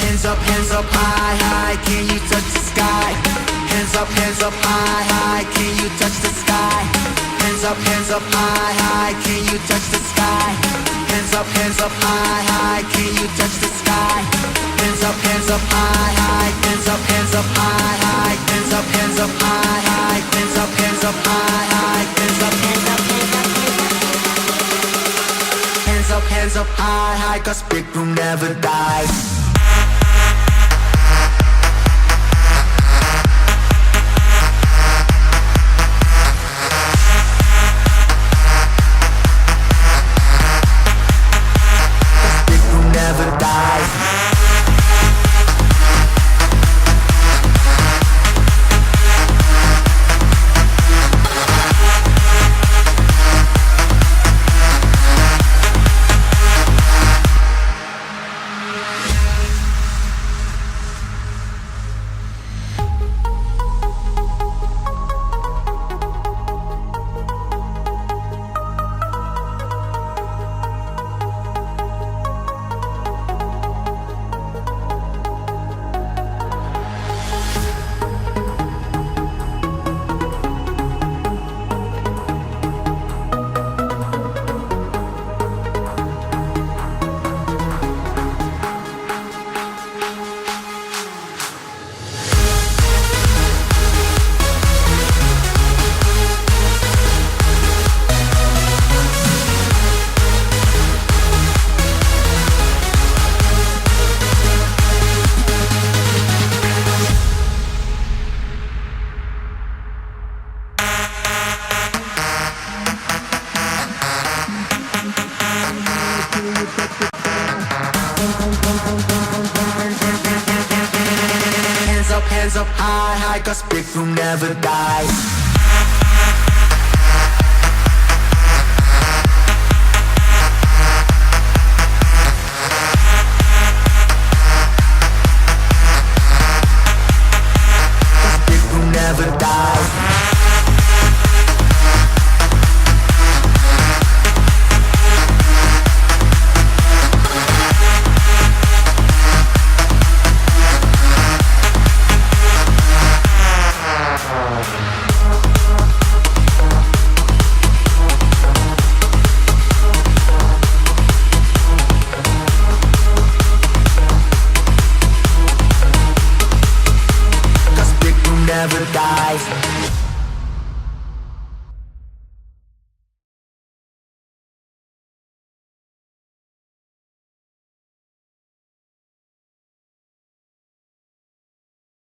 hands up high, high, can you touch the sky? Hands up high, high, can you touch the sky? Hands up high, high, can you touch the sky? Hands up high, high, can you touch the sky? Hands up high, high, hands up high, high, hands up high, high, hands up high, high, hands up hands up high, high, 'cause Bigroom never dies. Hands up high, high, 'cause Bigroom never dies. Never dies. Never dies.